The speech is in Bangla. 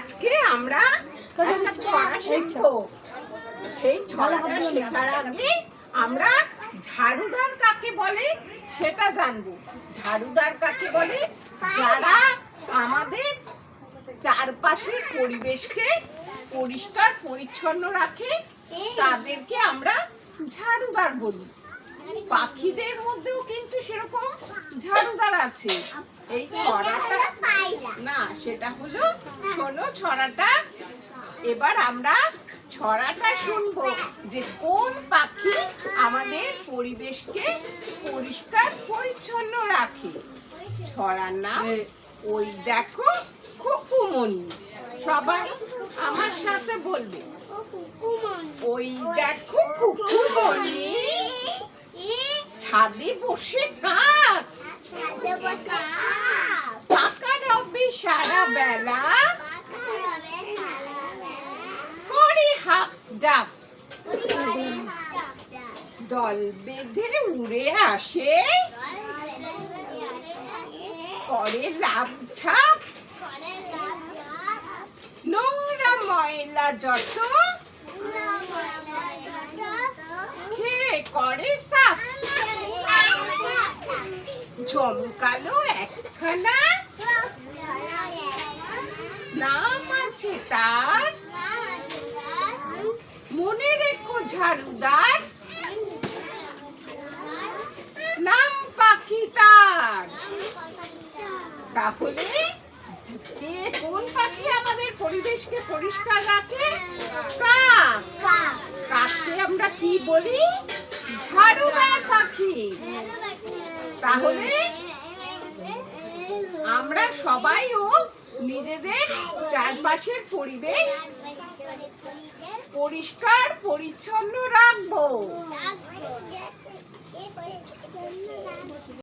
আজকে আমরা একটা ছড়া শিখবো। সেই ছড়াটা শেখার আগে আমরা ঝাড়ুদার কাকে বলে সেটা জানবো। ঝাড়ুদার কাকে বলে? যারা আমাদের চারপাশের পরিবেশকে পরিষ্কার পরিচ্ছন্ন রাখে, তাদেরকে আমরা ঝাড়ুদার বলি। পাখিদের মধ্যেও কিন্তু সেরকম ঝাড়ুদার আছে। এই ছড়াটা না, সেটা হলো, শোনো ছড়াটা। এবার আমরা ছড়াটা শুনবো যে কোন পাখি আমাদের পরিবেশকে পরিষ্কার পরিচ্ছন্ন রাখে। ছড়ার নাম ওই দেখো খুকুমনি। সবাই আমার সাথে বলবে, ওই দেখো খুকুমনি ছাদে বসে কাক পাকা রবে সারা বেলা, করে হাঁক ডাক দল বেঁধে উড়ে আসে, করে লাভ ঝাপ নোংরা ময়লা যত খেয়ে করে সাফ। জমকালো একখানা নাম আছে তার, মনে রেখো ঝাড়ুদার নাম পাখি তার। তাহলে কে কোন পাখি আমাদের পরিবেশকে পরিষ্কার রাখে? কাক। কাককে আমরা কি বলি? ঝাড়ুদার পাখি। তাহলে আমরা সবাইও নিজেদের চারপাশের পরিবেশ পরিষ্কার পরিচ্ছন্ন রাখবো।